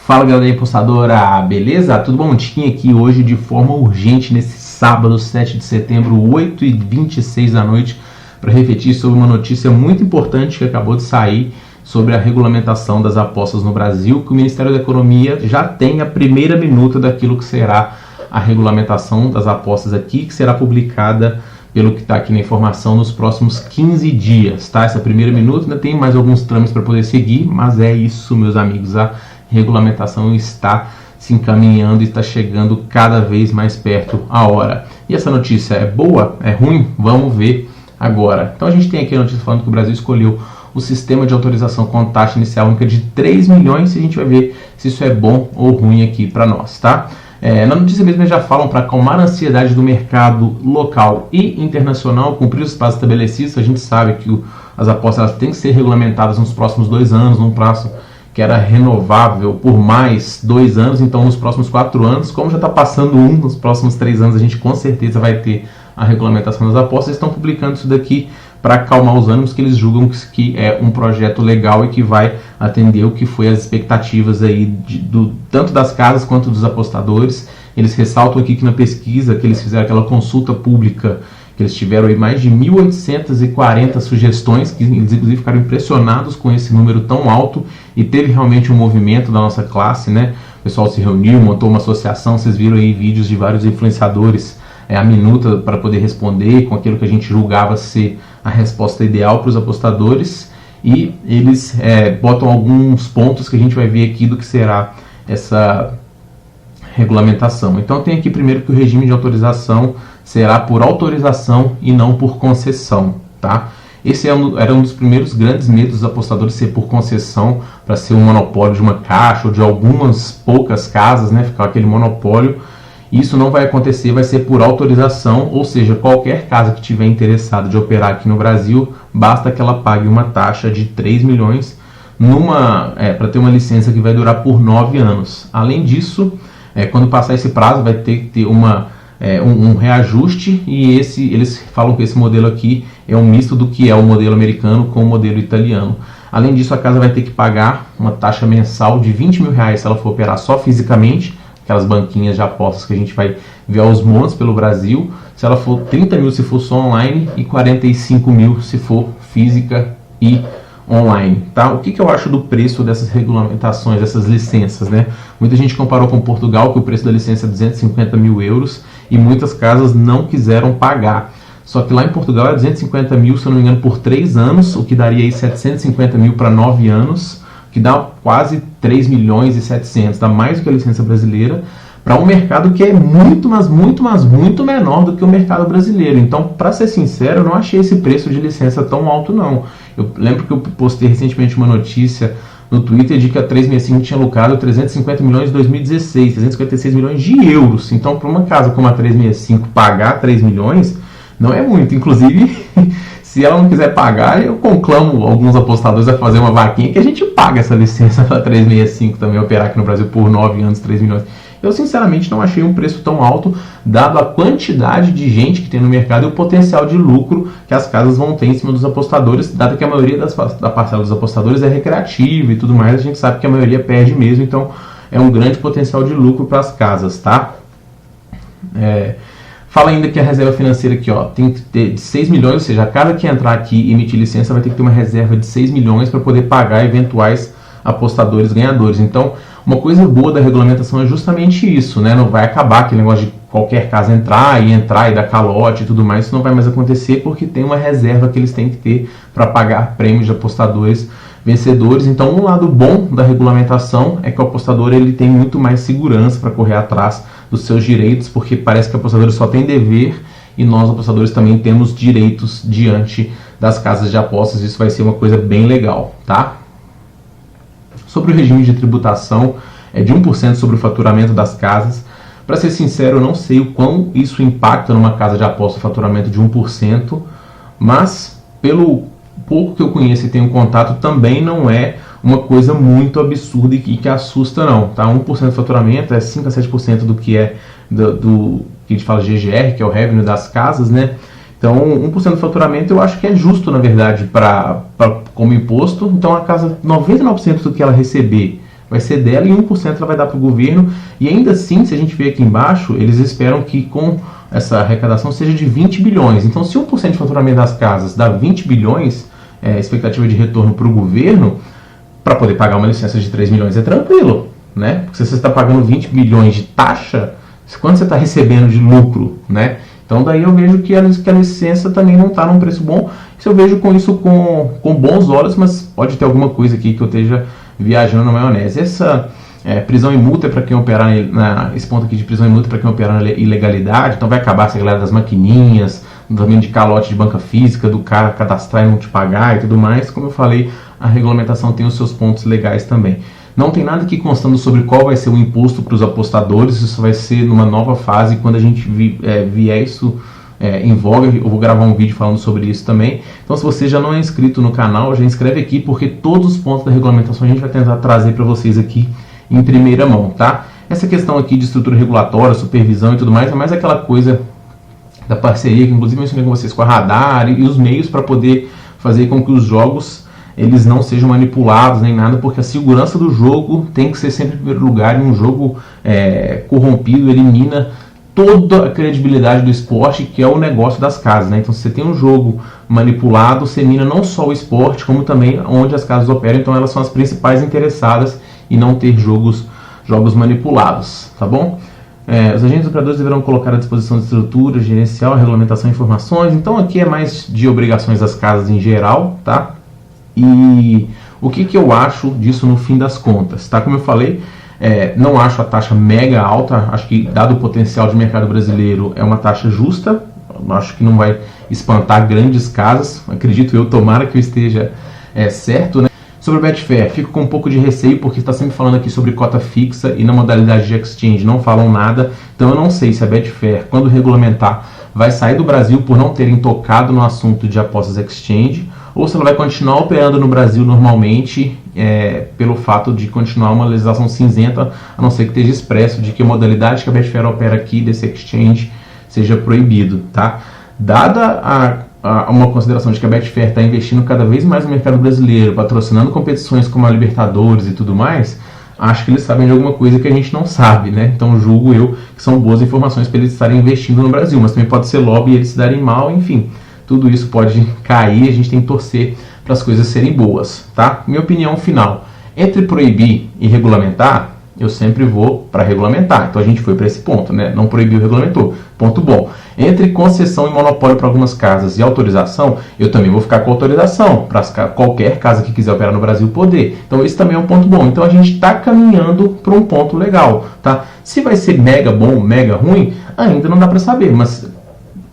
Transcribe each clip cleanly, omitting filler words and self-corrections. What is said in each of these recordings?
Fala galera apostadora, beleza? Tudo bom? Tinha aqui hoje de forma urgente nesse sábado 7 de setembro, 8h26 da noite, para refletir sobre uma notícia muito importante que acabou de sair sobre a regulamentação das apostas no Brasil, que o Ministério da Economia já tem a primeira minuta daquilo que será a regulamentação das apostas aqui, que será publicada, pelo que está aqui na informação, nos próximos 15 dias, tá? Essa primeira minuta ainda tem mais alguns trâmites para poder seguir, mas é isso, meus amigos, a regulamentação está se encaminhando e está chegando cada vez mais perto a hora. E essa notícia é boa? É ruim? Vamos ver agora. Então a gente tem aqui a notícia falando que o Brasil escolheu o sistema de autorização com taxa inicial única de 3 milhões e a gente vai ver se isso é bom ou ruim aqui para nós, tá? Na notícia mesmo eles já falam para acalmar a ansiedade do mercado local e internacional, cumprir os prazos estabelecidos. A gente sabe que as apostas elas têm que ser regulamentadas nos próximos 2 anos, num prazo que era renovável por mais 2 anos, então nos próximos 4 anos, como já está passando nos próximos 3 anos, a gente com certeza vai ter a regulamentação das apostas. Estão publicando isso daqui para acalmar os ânimos, que eles julgam que é um projeto legal e que vai atender o que foi as expectativas aí tanto das casas quanto dos apostadores. Eles ressaltam aqui que na pesquisa que eles fizeram, aquela consulta pública, que eles tiveram aí mais de 1.840 sugestões, que eles inclusive ficaram impressionados com esse número tão alto, e teve realmente um movimento da nossa classe, né? O pessoal se reuniu, montou uma associação, vocês viram aí vídeos de vários influenciadores, a minuta para poder responder com aquilo que a gente julgava ser a resposta ideal para os apostadores, e eles botam alguns pontos que a gente vai ver aqui do que será essa regulamentação. Então tem aqui primeiro que o regime de autorização será por autorização e não por concessão, tá? Esse era um dos primeiros grandes medos dos apostadores, ser por concessão, para ser um monopólio de uma caixa ou de algumas poucas casas, né? Ficar aquele monopólio. Isso não vai acontecer, vai ser por autorização, ou seja, qualquer casa que tiver interessado de operar aqui no Brasil, basta que ela pague uma taxa de 3 milhões para ter uma licença que vai durar por 9 anos. Além disso, quando passar esse prazo, vai ter que ter um reajuste, e eles falam que esse modelo aqui é um misto do que é o modelo americano com o modelo italiano. Além disso, a casa vai ter que pagar uma taxa mensal de 20 mil reais se ela for operar só fisicamente, aquelas banquinhas de apostas que a gente vai ver aos montes pelo Brasil. Se ela for 30 mil se for só online e 45 mil se for física e online, tá? O que eu acho do preço dessas regulamentações, dessas licenças, né? Muita gente comparou com Portugal, que o preço da licença é 250 mil euros, e muitas casas não quiseram pagar. Só que lá em Portugal é 250 mil, se eu não me engano, por 3 anos, o que daria aí 750 mil para 9 anos, que dá quase 3 milhões e 700, dá mais do que a licença brasileira, para um mercado que é muito menor do que o mercado brasileiro. Então, para ser sincero, eu não achei esse preço de licença tão alto, não. Eu lembro que eu postei recentemente uma notícia no Twitter de que a 365 tinha lucrado 350 milhões em 2016, 356 milhões de euros. Então, para uma casa como a 365 pagar 3 milhões, não é muito. Inclusive, se ela não quiser pagar, eu conclamo alguns apostadores a fazer uma vaquinha que a gente paga essa licença para 365 também, operar aqui no Brasil por 9 anos, 3 milhões. Eu sinceramente não achei um preço tão alto, dado a quantidade de gente que tem no mercado e o potencial de lucro que as casas vão ter em cima dos apostadores, dado que a maioria da parcela dos apostadores é recreativa e tudo mais, a gente sabe que a maioria perde mesmo, então é um grande potencial de lucro para as casas, tá? Fala ainda que a reserva financeira aqui, ó, tem que ter de 6 milhões, ou seja, a casa que entrar aqui e emitir licença vai ter que ter uma reserva de 6 milhões para poder pagar eventuais apostadores ganhadores. Então, uma coisa boa da regulamentação é justamente isso, né? Não vai acabar aquele negócio de qualquer casa entrar e dar calote e tudo mais. Isso não vai mais acontecer, porque tem uma reserva que eles têm que ter para pagar prêmios de apostadores vencedores. Então, um lado bom da regulamentação é que o apostador ele tem muito mais segurança para correr atrás dos seus direitos, porque parece que o apostador só tem dever e nós apostadores também temos direitos diante das casas de apostas. Isso vai ser uma coisa bem legal, tá? Sobre o regime de tributação, é de 1% sobre o faturamento das casas. Para ser sincero, eu não sei o quão isso impacta numa casa de aposta o faturamento de 1%, mas pelo pouco que eu conheço e tenho contato, também não é uma coisa muito absurda e que assusta não, tá? 1% do faturamento é 5 a 7% do que é do que a gente fala GGR, que é o revenue das casas, né? Então, 1% do faturamento eu acho que é justo, na verdade, como imposto. Então, a casa, 99% do que ela receber vai ser dela e 1% ela vai dar para o governo. E ainda assim, se a gente ver aqui embaixo, eles esperam que com essa arrecadação seja de 20 bilhões. Então, se 1% de faturamento das casas dá 20 bilhões, expectativa de retorno para o governo, para poder pagar uma licença de 3 milhões é tranquilo, né? Porque se você está pagando 20 bilhões de taxa, quanto você está recebendo de lucro, né? Então daí eu vejo que a licença também não está num preço bom. Isso eu vejo com isso com bons olhos, mas pode ter alguma coisa aqui que eu esteja viajando na maionese. Essa prisão e multa é para quem operar, esse ponto aqui de prisão e multa é para quem operar na ilegalidade, então vai acabar essa galera das maquininhas, também de calote de banca física, do cara cadastrar e não te pagar e tudo mais. Como eu falei, a regulamentação tem os seus pontos legais também. Não tem nada aqui constando sobre qual vai ser o imposto para os apostadores, isso vai ser numa nova fase, quando a gente vier isso em voga, eu vou gravar um vídeo falando sobre isso também. Então se você já não é inscrito no canal, já inscreve aqui, porque todos os pontos da regulamentação a gente vai tentar trazer para vocês aqui em primeira mão, tá? Essa questão aqui de estrutura regulatória, supervisão e tudo mais, é mais aquela coisa da parceria, que inclusive eu mencionei com vocês com a Radar e os meios para poder fazer com que os jogos eles não sejam manipulados nem nada, porque a segurança do jogo tem que ser sempre em primeiro lugar, e um jogo corrompido elimina toda a credibilidade do esporte, que é o negócio das casas, né? Então se você tem um jogo manipulado, você mina não só o esporte, como também onde as casas operam, então elas são as principais interessadas em não ter jogos manipulados, tá bom? Os agentes operadores deverão colocar à disposição de estrutura gerencial, regulamentação e informações. Então aqui é mais de obrigações das casas em geral, tá? E o que eu acho disso no fim das contas, tá? Como eu falei, não acho a taxa mega alta, acho que dado o potencial de mercado brasileiro é uma taxa justa, acho que não vai espantar grandes casas, acredito eu, tomara que eu esteja certo, né? Sobre a Betfair, fico com um pouco de receio porque está sempre falando aqui sobre cota fixa e na modalidade de exchange não falam nada, então eu não sei se a Betfair, quando regulamentar, vai sair do Brasil por não terem tocado no assunto de apostas exchange, ou se ela vai continuar operando no Brasil normalmente, pelo fato de continuar uma legislação cinzenta, a não ser que esteja expresso de que a modalidade que a Betfair opera aqui desse exchange seja proibido, tá? Dada uma consideração de que a Betfair está investindo cada vez mais no mercado brasileiro, patrocinando competições como a Libertadores e tudo mais, acho que eles sabem de alguma coisa que a gente não sabe, né? Então julgo eu que são boas informações para eles estarem investindo no Brasil, mas também pode ser lobby e eles se darem mal, enfim. Tudo isso pode cair, a gente tem que torcer para as coisas serem boas, tá? Minha opinião final, entre proibir e regulamentar, eu sempre vou para regulamentar. Então a gente foi para esse ponto, né? Não proibiu, regulamentou. Ponto bom. Entre concessão e monopólio para algumas casas e autorização, eu também vou ficar com autorização, para qualquer casa que quiser operar no Brasil poder. Então esse também é um ponto bom. Então a gente está caminhando para um ponto legal, tá? Se vai ser mega bom, mega ruim, ainda não dá para saber, mas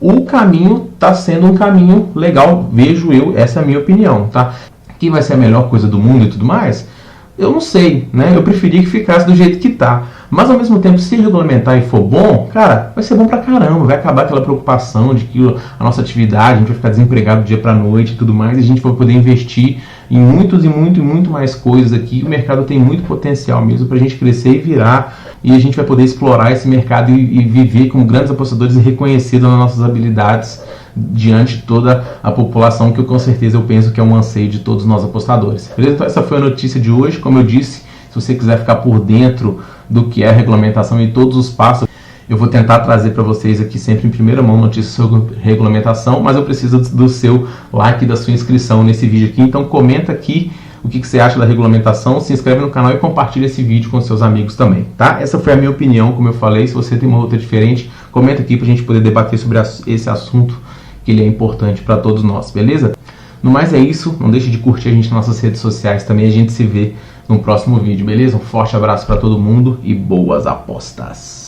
o caminho está sendo um caminho legal, vejo eu, essa é a minha opinião, tá? Que vai ser a melhor coisa do mundo e tudo mais, eu não sei, né? Eu preferia que ficasse do jeito que tá. Mas ao mesmo tempo, se regulamentar e for bom, cara, vai ser bom pra caramba, vai acabar aquela preocupação de que a nossa atividade, a gente vai ficar desempregado do dia pra noite e tudo mais, e a gente vai poder investir em muito mais coisas aqui. O mercado tem muito potencial mesmo pra gente crescer e virar, e a gente vai poder explorar esse mercado e viver como grandes apostadores e reconhecidos nas nossas habilidades diante de toda a população, que eu com certeza eu penso que é um anseio de todos nós apostadores. Beleza? Então essa foi a notícia de hoje. Como eu disse, se você quiser ficar por dentro do que é a regulamentação e todos os passos, eu vou tentar trazer para vocês aqui sempre em primeira mão notícias sobre regulamentação, mas eu preciso do seu like e da sua inscrição nesse vídeo aqui. Então comenta aqui o que você acha da regulamentação, se inscreve no canal e compartilha esse vídeo com seus amigos também, tá? Essa foi a minha opinião, como eu falei. Se você tem uma outra diferente, comenta aqui para a gente poder debater sobre esse assunto, que ele é importante para todos nós, beleza? No mais é isso, não deixe de curtir a gente nas nossas redes sociais também, a gente se vê no próximo vídeo, beleza? Um forte abraço para todo mundo e boas apostas!